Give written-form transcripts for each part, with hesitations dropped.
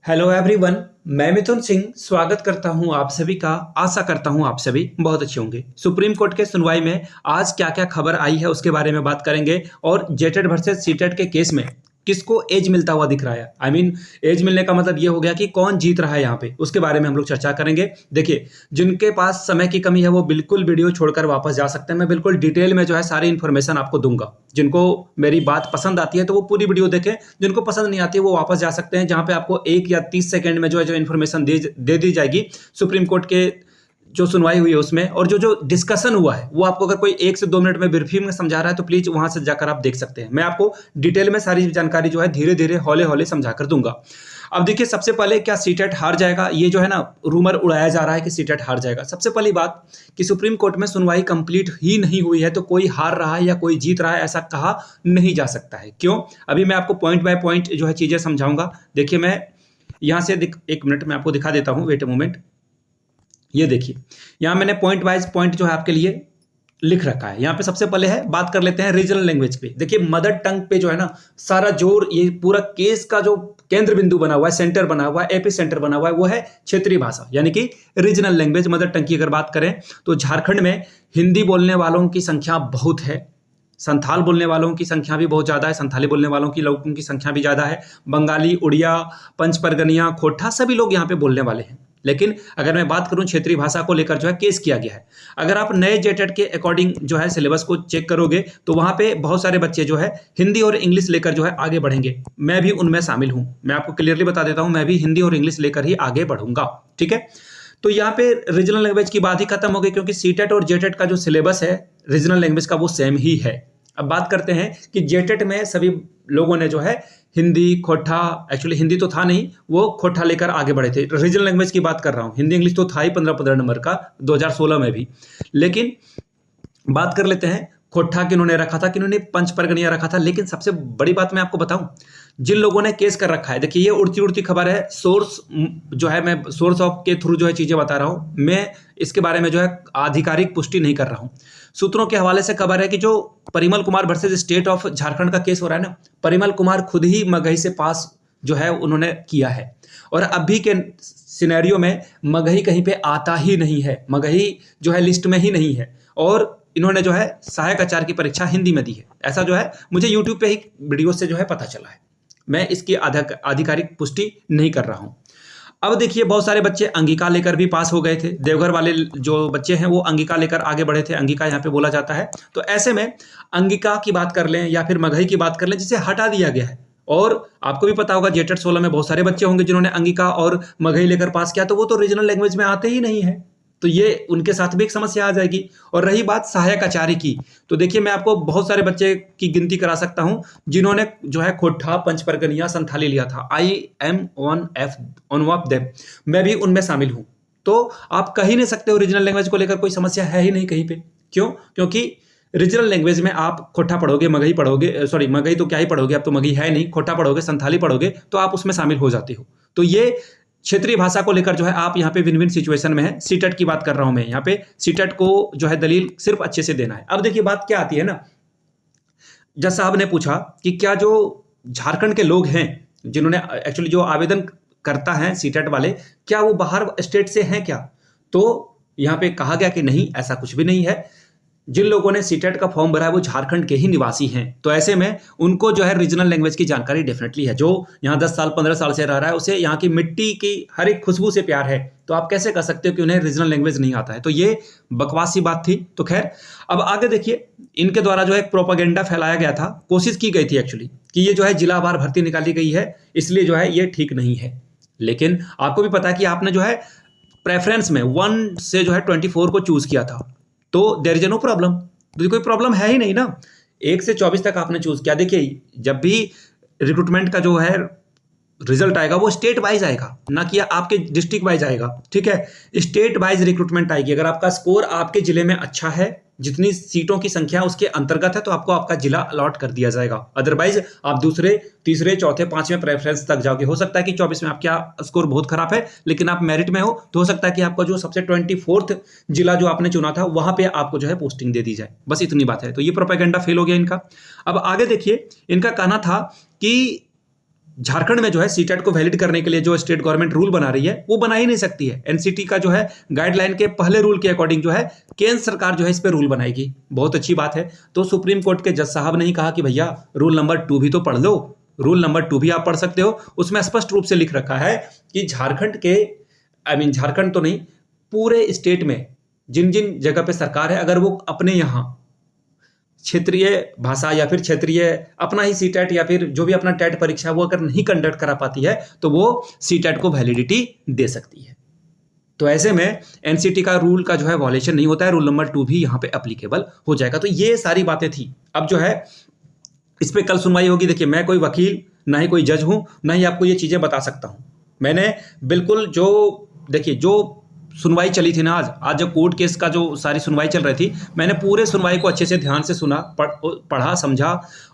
Hello everyone. मैं मिथुन सिंह स्वागत करता हूं आप सभी का। आशा करता हूं आप सभी बहुत अच्छे होंगे। सुप्रीम कोर्ट के सुनवाई में आज क्या क्या खबर आई है उसके बारे में बात करेंगे और जेटेड वर्सेस सीटेड के केस में किसको एज मिलता हुआ दिख रहा है। एज मिलने का मतलब ये हो गया कि कौन जीत रहा है यहाँ पे, उसके बारे में हम लोग चर्चा करेंगे। देखिए, जिनके पास समय की कमी है वो बिल्कुल वीडियो छोड़कर वापस जा सकते हैं। मैं बिल्कुल डिटेल में जो है सारी इन्फॉर्मेशन आपको दूंगा। जिनको मेरी बात पसंद आती है तो वो पूरी वीडियो देखें, जिनको पसंद नहीं आती है वो वापस जा सकते हैं। जहां पे आपको 1 या 30 सेकंड में जो इन्फॉर्मेशन दे दी जाएगी सुप्रीम कोर्ट के जो सुनवाई हुई है उसमें, और जो डिस्कशन हुआ है वो आपको अगर कोई 1 से 2 मिनट में ब्रीफिंग में समझा रहा है तो प्लीज वहां से जाकर आप देख सकते हैं। मैं आपको डिटेल में सारी जानकारी जो है धीरे धीरे हौले हौले समझा कर दूंगा। अब देखिए, सबसे पहले क्या सीटेट हार जाएगा, ये जो है ना रूमर उड़ाया जा रहा है कि सीटेट हार जाएगा। सबसे पहली बात कि सुप्रीम कोर्ट में सुनवाई कंप्लीट ही नहीं हुई है तो कोई हार रहा है या कोई जीत रहा है ऐसा कहा नहीं जा सकता है। क्यों? अभी मैं आपको पॉइंट बाय पॉइंट जो है चीजें समझाऊंगा। देखिए, मैं यहां से 1 मिनट में आपको दिखा देता हूं। Wait a moment. ये देखिए, यहां मैंने पॉइंट वाइज पॉइंट जो है आपके लिए लिख रखा है। यहाँ पे सबसे पहले है, बात कर लेते हैं रीजनल लैंग्वेज पे। देखिए, मदर टंग पे जो है ना सारा जोर, ये पूरा केस का जो केंद्र बिंदु बना हुआ है, सेंटर बना हुआ है, एपी सेंटर बना हुआ है, वो है क्षेत्रीय भाषा यानी कि रीजनल लैंग्वेज। मदर टंग की अगर बात करें तो झारखंड में हिंदी बोलने वालों की संख्या बहुत है, संथाल बोलने वालों की संख्या भी बहुत ज़्यादा है, संथाली बोलने वालों की लोगों की संख्या भी ज़्यादा है, बंगाली, उड़िया, पंच परगनिया, खोटा सभी लोग यहाँ पे बोलने वाले हैं। लेकिन अगर मैं बात करूं क्षेत्रीय भाषा को लेकर जो है केस किया गया है। अगर आप नए जेटेड के अकॉर्डिंग जो है सिलेबस को चेक करोगे तो वहां पे बहुत सारे बच्चे जो है हिंदी और इंग्लिश लेकर जो है आगे बढ़ेंगे। मैं भी उनमें शामिल हूं। मैं आपको क्लियरली बता देता हूं, मैं भी हिंदी और इंग्लिश लेकर ही आगे बढ़ूंगा। ठीक है, तो यहाँ पे रीजनल लैंग्वेज की बात ही खत्म हो गई, क्योंकि सीटेट और जेटेड का जो सिलेबस है रीजनल लैंग्वेज का वो सेम ही है। अब बात करते हैं कि जेटेड में सभी लोगों ने जो है हिंदी, खोटा, एक्चुअली हिंदी तो था नहीं, वो खोटा लेकर आगे बढ़े थे। रीजनल लैंग्वेज की बात कर रहा हूँ, हिंदी इंग्लिश तो था ही 15-15 नंबर का 2016 में भी। लेकिन बात कर लेते हैं खोटा किन्होंने रखा था, किन्होंने पंच परगनिया रखा था। लेकिन सबसे बड़ी बात मैं आपको बताऊं, जिन लोगों ने केस कर रखा है, देखिए ये उड़ती उड़ती खबर है, सोर्स जो है मैं सोर्स ऑफ के थ्रू जो है चीजें बता रहा हूं। मैं इसके बारे में जो है आधिकारिक पुष्टि नहीं कर रहा हूं। सूत्रों के हवाले से खबर है कि जो Parimal Kumar versus state of Jharkhand का केस हो रहा है ना, परिमल कुमार खुद ही मगही से पास जो है उन्होंने किया है, और अभी के सिनेरियो में मगही कहीं पे आता ही नहीं है, मगही जो है लिस्ट में ही नहीं है, और इन्होंने जो है सहायक आचार्य की परीक्षा हिंदी में दी है। ऐसा जो है मुझे यूट्यूब पे ही वीडियो से जो है पता चला है। मैं इसकी आधिकारिक पुष्टि नहीं कर रहा हूं। अब देखिए, बहुत सारे बच्चे अंगिका लेकर भी पास हो गए थे। देवघर वाले जो बच्चे हैं वो अंगिका लेकर आगे बढ़े थे, अंगिका यहाँ पे बोला जाता है। तो ऐसे में अंगिका की बात कर लें या फिर मगही की बात कर लें, जिसे हटा दिया गया है। और आपको भी पता होगा जेटेड 16 में बहुत सारे बच्चे होंगे जिन्होंने अंगिका और मगही लेकर पास किया, तो वो तो रीजनल लैंग्वेज में आते ही नहीं है। तो ये उनके साथ भी एक समस्या आ जाएगी। और रही बात सहायक आचार्य की, तो देखिए मैं आपको बहुत सारे बच्चे की गिनती करा सकता हूं जिन्होंने जो है खोटा, पंच परगनिया, संथाली लिया था। I am one of them, मैं भी उनमें शामिल हूं। तो आप कह ही नहीं सकते हो रीजनल लैंग्वेज को लेकर कोई समस्या है ही नहीं कहीं पे। क्यों? क्योंकि रीजनल लैंग्वेज में आप खोटा पढ़ोगे, मगही पढ़ोगे, सॉरी मगही तो क्या ही पढ़ोगे, अब तो मगही है नहीं, खोटा पढ़ोगे, संथाली पढ़ोगे, तो आप उसमें शामिल हो जाते हो। तो ये क्षेत्रीय भाषा को लेकर जो है आप यहाँ पे विन विन सिचुएशन में है। सीटेट की बात कर रहा हूं मैं, यहाँ पे सीटेट को जो है दलील सिर्फ अच्छे से देना है। अब देखिए बात क्या आती है ना, जज साहब ने पूछा कि क्या जो झारखंड के लोग हैं जिन्होंने एक्चुअली जो आवेदन करता है सीटेट वाले, क्या वो बाहर स्टेट से हैं क्या? तो यहाँ पे कहा गया कि नहीं, ऐसा कुछ भी नहीं है। जिन लोगों ने सीटेट का फॉर्म भरा है वो झारखंड के ही निवासी हैं। तो ऐसे में उनको जो है रीजनल लैंग्वेज की जानकारी डेफिनेटली है। जो यहाँ 10 साल 15 साल से रह रहा है उसे यहाँ की मिट्टी की हर एक खुशबू से प्यार है, तो आप कैसे कह सकते हो कि उन्हें रीजनल लैंग्वेज नहीं आता है? तो ये बकवास सी बात थी। तो खैर, अब आगे देखिए, इनके द्वारा जो है एक प्रोपागेंडा फैलाया गया था, कोशिश की गई थी एक्चुअली कि ये जो है जिलावार भर्ती निकाली गई है, इसलिए जो है ये ठीक नहीं है। लेकिन आपको भी पता है कि आपने जो है प्रेफरेंस में 1 से जो है 24 को चूज किया था, तो देयर इज नो प्रॉब्लम। तो कोई प्रॉब्लम है ही नहीं ना। 1 से 24 तक आपने चूज किया। देखिए, जब भी रिक्रूटमेंट का जो है रिजल्ट आएगा वो स्टेट वाइज आएगा, ना कि आपके डिस्ट्रिक्ट वाइज आएगा। ठीक है, स्टेट वाइज रिक्रूटमेंट आएगी। अगर आपका स्कोर आपके जिले में अच्छा है, जितनी सीटों की संख्या उसके अंतर्गत है, तो आपको आपका जिला अलॉट कर दिया जाएगा। अदरवाइज आप दूसरे, तीसरे, चौथे, पांचवें प्रेफरेंस तक जाओगे। हो सकता है कि 24 में आपका स्कोर बहुत खराब है, लेकिन आप मेरिट में हो, तो हो सकता है कि आपका जो सबसे 24th जिला जो आपने चुना था वहां पे आपको जो है पोस्टिंग दे दी जाए। बस इतनी बात है। तो ये प्रोपेगेंडा फेल हो गया इनका। अब आगे देखिए, इनका कहना था कि झारखंड में जो है सीटेट को वैलिड करने के लिए जो स्टेट गवर्नमेंट रूल बना रही है वो बना ही नहीं सकती है। एनसीटी का जो है गाइडलाइन के पहले रूल के अकॉर्डिंग जो है केंद्र सरकार जो है इस पे रूल बनाएगी। बहुत अच्छी बात है। तो सुप्रीम कोर्ट के जज साहब ने ही कहा कि भैया रूल नंबर 2 भी तो पढ़ लो। रूल नंबर 2 भी आप पढ़ सकते हो, उसमें स्पष्ट रूप से लिख रखा है कि झारखंड के झारखंड तो नहीं, पूरे स्टेट में जिन जिन जगह पे सरकार है, अगर वो अपने यहाँ क्षेत्रीय भाषा या फिर क्षेत्रीय अपना ही सीटेट या फिर जो भी अपना टेट परीक्षा वो अगर नहीं कंडक्ट करा पाती है तो वो सीटेट को वैलिडिटी दे सकती है। तो ऐसे में एनसीटी का रूल का जो है वॉलेशन नहीं होता है, रूल नंबर 2 भी यहाँ पे एप्लीकेबल हो जाएगा। तो ये सारी बातें थी। अब जो है इस पे कल सुनवाई होगी। देखिए, मैं कोई वकील ना ही कोई जज हूं, ना ही आपको ये चीजें बता सकता हूं। मैंने बिल्कुल जो सुनवाई चली थी ना, आज जो कोर्ट केस का जो सारी सुनवाई चल रही थी, मैंने पूरे सुनवाई को अच्छे से ध्यान से सुना, पढ़ा, समझा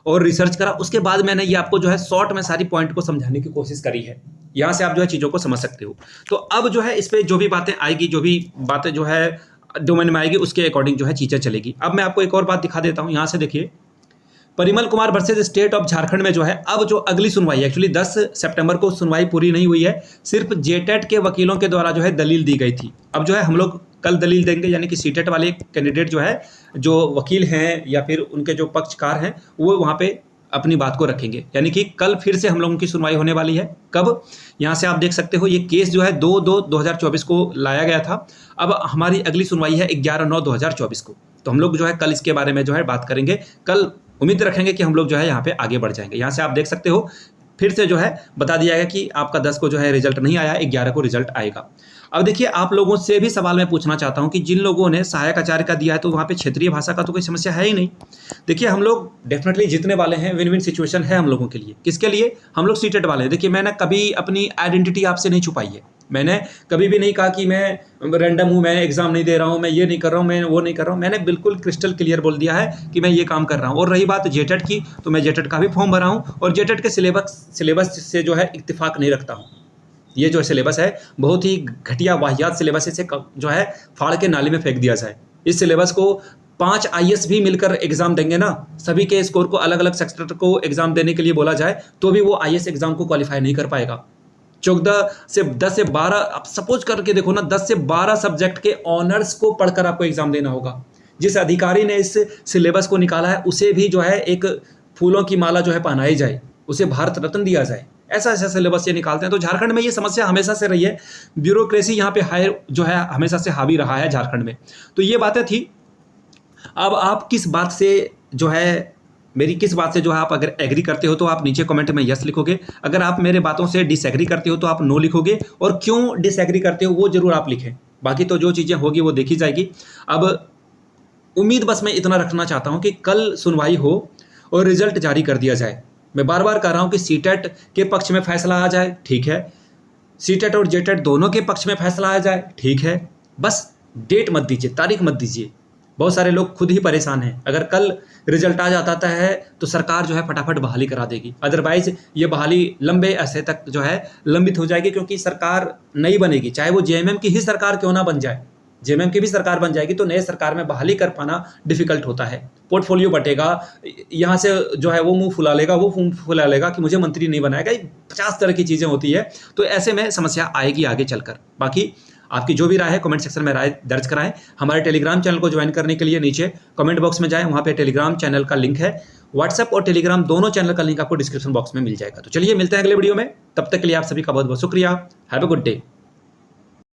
और रिसर्च करा। उसके बाद मैंने ये आपको जो है शॉर्ट में सारी पॉइंट को समझाने की कोशिश करी है। यहाँ से आप जो है चीज़ों को समझ सकते हो। तो अब जो है इस पर जो भी बातें आएगी, जो भी बातें जो है डोमेन में आएगी, उसके अकॉर्डिंग जो है चीज़ें चलेगी। अब मैं आपको एक और बात दिखा देता हूँ। यहाँ से देखिए, Parimal Kumar versus state of Jharkhand में जो है अब जो अगली सुनवाई है, एक्चुअली 10 सितंबर को सुनवाई पूरी नहीं हुई है, सिर्फ जेटेट के वकीलों के द्वारा जो है दलील दी गई थी। अब जो है हम लोग कल दलील देंगे, यानी कि सीटेट वाले कैंडिडेट जो है, जो वकील हैं या फिर उनके जो पक्षकार हैं, वो वहाँ पे अपनी बात को रखेंगे। यानी कि कल फिर से हम लोगों की सुनवाई होने वाली है। कब? यहाँ से आप देख सकते हो, ये केस जो है 2/2/2024 को लाया गया था। अब हमारी अगली सुनवाई है 11/9/2024 को। तो हम लोग जो है कल इसके बारे में जो है बात करेंगे। कल उम्मीद रखेंगे कि हम लोग जो है यहाँ पे आगे बढ़ जाएंगे। यहाँ से आप देख सकते हो, फिर से जो है बता दिया गया कि आपका 10 को जो है रिजल्ट नहीं आया, 11 को रिजल्ट आएगा। अब देखिए, आप लोगों से भी सवाल मैं पूछना चाहता हूं कि जिन लोगों ने सहायक आचार्य का दिया है तो वहाँ पे क्षेत्रीय भाषा का तो कोई समस्या है ही नहीं। देखिए, हम लोग डेफिनेटली जीतने वाले हैं, विन विन सिचुएशन है हम लोगों के लिए। किसके लिए? हम लोग सीटेट वाले हैं। देखिए, मैंने कभी अपनी आइडेंटिटी आपसे नहीं छुपाई है। मैंने कभी भी नहीं कहा कि मैं रैंडम हूँ, मैं एग्जाम नहीं दे रहा हूँ, मैं ये नहीं कर रहा हूँ, मैं वो नहीं कर रहा हूँ। मैंने बिल्कुल क्रिस्टल क्लियर बोल दिया है कि मैं ये काम कर रहा हूँ। और रही बात जेटेट की, तो मैं जेटेट का भी फॉर्म भरा हूँ और जेटेट के सिलेबस से जो है इत्तेफाक नहीं रखता हूँ। ये जो सिलेबस है बहुत ही घटिया वाहियात सिलेबस, इसे जो है फाड़ के नाली में फेंक दिया जाए। इस सिलेबस को 5 IAS भी मिलकर एग्जाम देंगे ना, सभी के स्कोर को अलग अलग सेक्टर को एग्जाम देने के लिए बोला जाए तो भी वो IAS एग्जाम को क्वालिफाई नहीं कर पाएगा। 10 से 12 आप सपोज करके देखो ना, 10 से 12 सब्जेक्ट के ऑनर्स को पढ़कर आपको एग्जाम देना होगा। जिस अधिकारी ने इस सिलेबस को निकाला है उसे भी जो है एक फूलों की माला जो है पहनाई जाए, उसे भारत रत्न दिया जाए। ऐसा ऐसा सिलेबस ये निकालते हैं। तो झारखंड में ये समस्या हमेशा से रही है, ब्यूरोक्रेसी यहाँ पे हायर जो है हमेशा से हावी रहा है झारखंड में। तो ये बातें थी। अब आप किस बात से जो है, मेरी किस बात से जो है आप अगर एग्री करते हो तो आप नीचे कमेंट में यस लिखोगे। अगर आप मेरे बातों से डिसएग्री करते हो तो आप नो लिखोगे, और क्यों डिसएग्री करते हो वो जरूर आप लिखें। बाकी तो जो चीज़ें होगी वो देखी जाएगी। अब उम्मीद बस मैं इतना रखना चाहता हूँ कि कल सुनवाई हो और रिजल्ट जारी कर दिया जाए। मैं बार बार कह रहा हूँ कि सीटेट के पक्ष में फैसला आ जाए, ठीक है। सीटेट और जेटेट दोनों के पक्ष में फैसला आ जाए, ठीक है। बस डेट मत दीजिए, तारीख मत दीजिए। बहुत सारे लोग खुद ही परेशान हैं। अगर कल रिजल्ट आ जाता है तो सरकार जो है फटाफट बहाली करा देगी, अदरवाइज ये बहाली लंबे अरसे तक जो है लंबित हो जाएगी, क्योंकि सरकार नहीं बनेगी। चाहे वो जेएमएम की ही सरकार क्यों ना बन जाए, जेएमएम की भी सरकार बन जाएगी तो नए सरकार में बहाली कर पाना डिफिकल्ट होता है। पोर्टफोलियो बटेगा, यहाँ से जो है वो मुंह फुला लेगा, वो मुंह फुला लेगा कि मुझे मंत्री नहीं बनाएगा। 50 तरह की चीज़ें होती है, तो ऐसे में समस्या आएगी आगे चलकर। बाकी आपकी जो भी राय है कमेंट सेक्शन में राय दर्ज कराएं। हमारे टेलीग्राम चैनल को ज्वाइन करने के लिए नीचे कमेंट बॉक्स में जाएं, वहाँ पे टेलीग्राम चैनल का लिंक है। व्हाट्सएप और टेलीग्राम दोनों चैनल का लिंक आपको डिस्क्रिप्शन बॉक्स में मिल जाएगा। तो चलिए मिलते हैं अगले वीडियो में, तब तक के लिए आप सभी का बहुत बहुत शुक्रिया। Have a good day.